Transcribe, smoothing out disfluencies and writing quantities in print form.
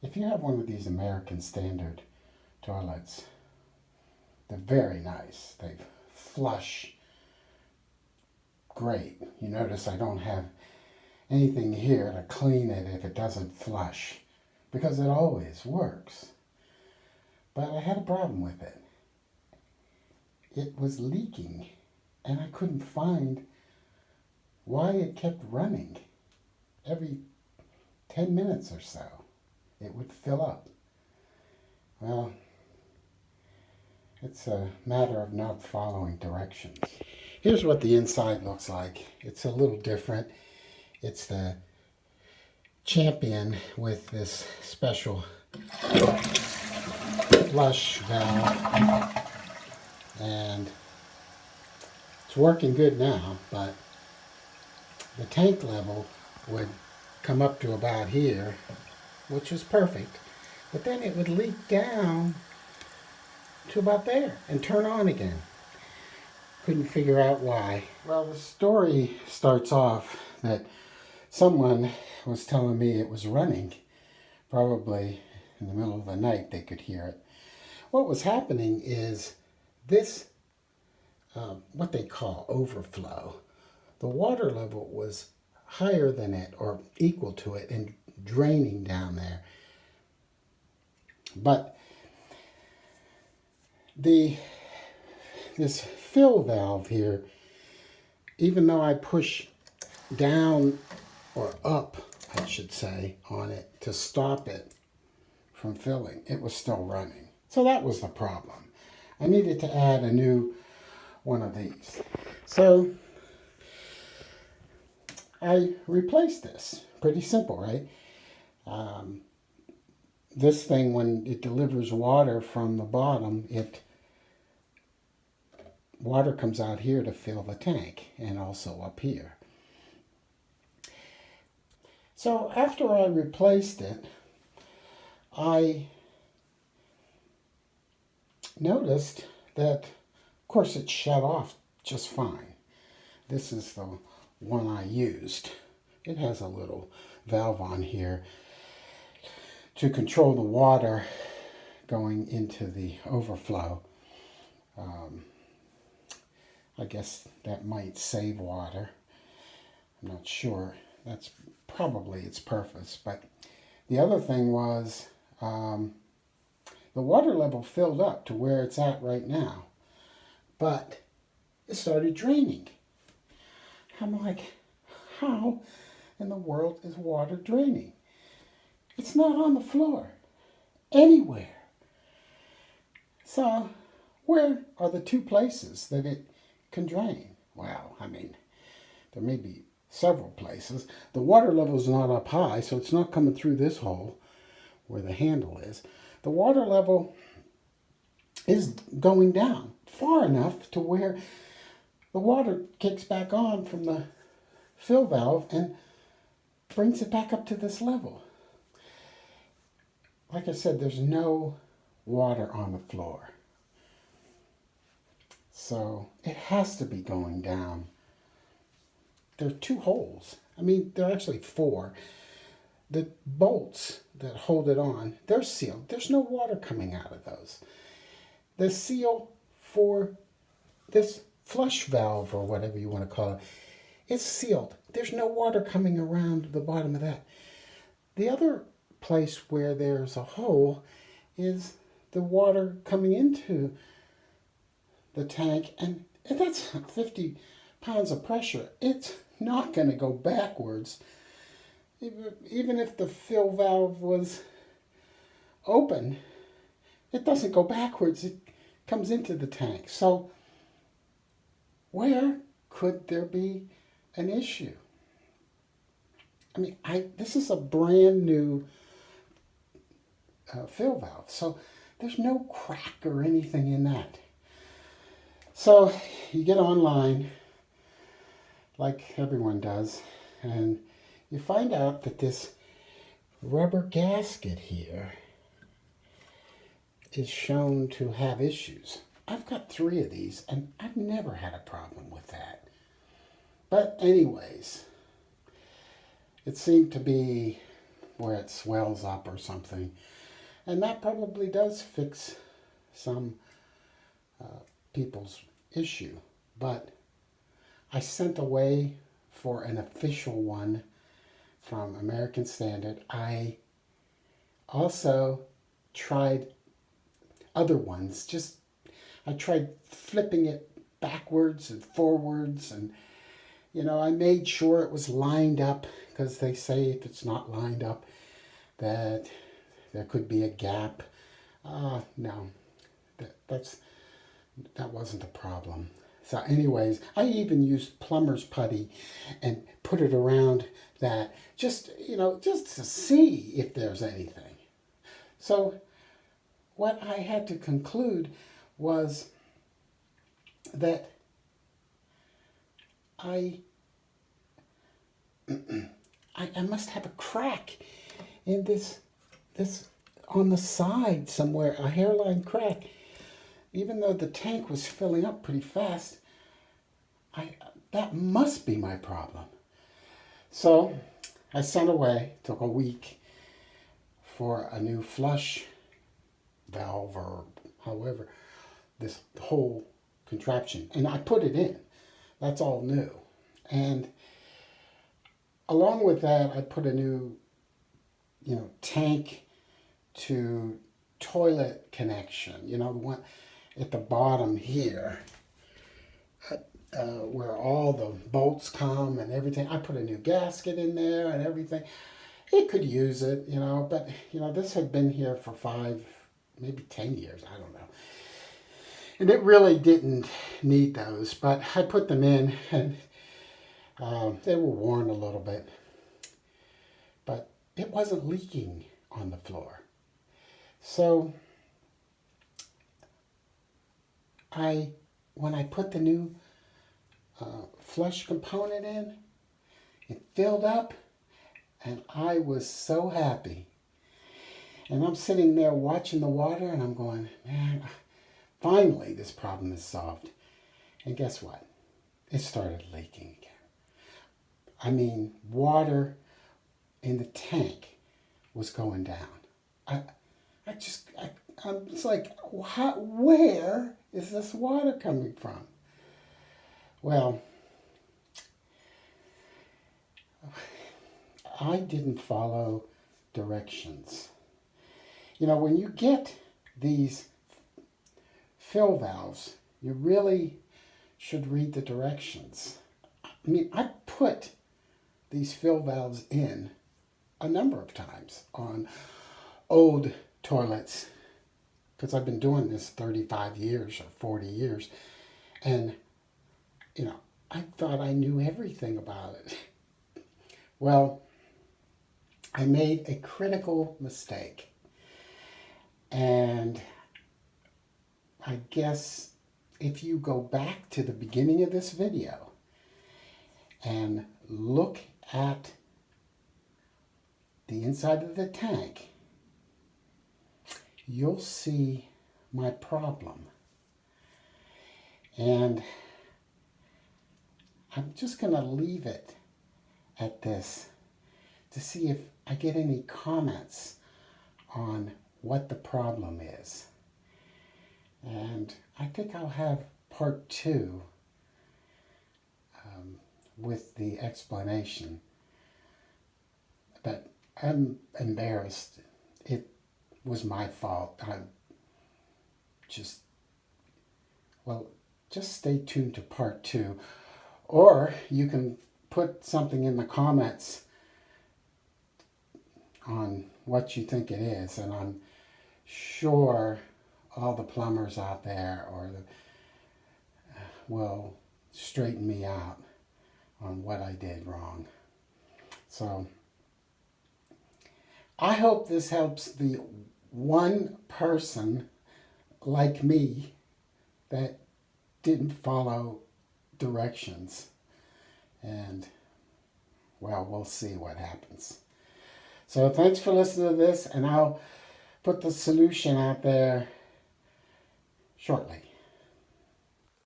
If you have one of these American Standard toilets, they're very nice. They flush great. You notice I don't have anything here to clean it if it doesn't flush, because it always works. But I had a problem with it. It was leaking, and I couldn't find why it kept running. Every 10 minutes or so, it would fill up. Well, it's a matter of not following directions. Here's what the inside looks like. It's a little different. It's the Champion with this special flush valve, and it's working good now, but the tank level would come up to about here, which is perfect, but then it would leak down to about there and turn on again. Couldn't figure out why. Well, the story starts off that someone was telling me it was running. Probably in the middle of the night they could hear it. What was happening is this, what they call overflow. The water level was higher than it or equal to it and draining down there. But this fill valve here, even though I push down or up, I should say, on it to stop it from filling, it was still running. So that was the problem. I needed to add a new one of these. So I replaced this. Pretty simple, right? This thing, when it delivers water from the bottom, water comes out here to fill the tank, and also up here. So after I replaced it, I noticed that, of course, it shut off just fine. This is the one I used. It has a little valve on here to control the water going into the overflow. I guess that might save water. I'm not sure. That's probably its purpose. But the other thing was the water level filled up to where it's at right now. But it started draining. I'm like, how in the world is water draining? It's not on the floor anywhere. So where are the two places that it can drain? Well, I mean, there may be several places. The water level is not up high, so it's not coming through this hole where the handle is. The water level is going down far enough to where the water kicks back on from the fill valve and brings it back up to this level. Like I said, there's no water on the floor. So it has to be going down. There are two holes. I mean, there are actually four. The bolts that hold it on, they're sealed. There's no water coming out of those. The seal for this flush valve, or whatever you want to call it, it's sealed. There's no water coming around the bottom of that. The other place where there's a hole is the water coming into the tank, and that's 50 pounds of pressure. It's not going to go backwards. Even if the fill valve was open, it doesn't go backwards. It comes into the tank. So where could there be an issue? I mean, this is a brand new fill valve, so there's no crack or anything in that. So you get online, like everyone does, and you find out that this rubber gasket here is shown to have issues. I've got 3 of these, and I've never had a problem with that. But anyways, it seemed to be where it swells up or something. And that probably does fix some people's issue. But I sent away for an official one from American Standard. I also tried other ones. I tried flipping it backwards and forwards, and I made sure it was lined up, because they say if it's not lined up that there could be a gap. No, that wasn't a problem. So anyways, I even used plumber's putty and put it around that, just to see if there's anything. So what I had to conclude was that I must have a crack in this on the side somewhere, a hairline crack. Even though the tank was filling up pretty fast, that must be my problem. So I sent away, took a week for a new flush valve, or however, this whole contraption. And I put it in. That's all new. And along with that, I put a new, tank to toilet connection. The one at the bottom here, where all the bolts come and everything. I put a new gasket in there and everything. It could use it, but, this had been here for 5, maybe 10 years. I don't know. And it really didn't need those, but I put them in, and they were worn a little bit. But it wasn't leaking on the floor. So when I put the new flush component in, it filled up, and I was so happy. And I'm sitting there watching the water, and I'm going, man, finally this problem is solved. And guess what? It started leaking again. I mean, water in the tank was going down. It's like, where is this water coming from? Well, I didn't follow directions. When you get these fill valves, you really should read the directions. I mean, I put these fill valves in a number of times on old toilets, because I've been doing this 35 years or 40 years, and I thought I knew everything about it. Well, I made a critical mistake, and I guess if you go back to the beginning of this video and look at the inside of the tank, you'll see my problem. And I'm just going to leave it at this to see if I get any comments on what the problem is. And I think I'll have part 2 with the explanation. But I'm embarrassed. It was my fault. Just stay tuned to part 2. Or you can put something in the comments on what you think it is, and I'm sure all the plumbers out there will straighten me out on what I did wrong. So I hope this helps the one person like me that didn't follow directions. And, well, we'll see what happens. So thanks for listening to this, and I'll put the solution out there shortly.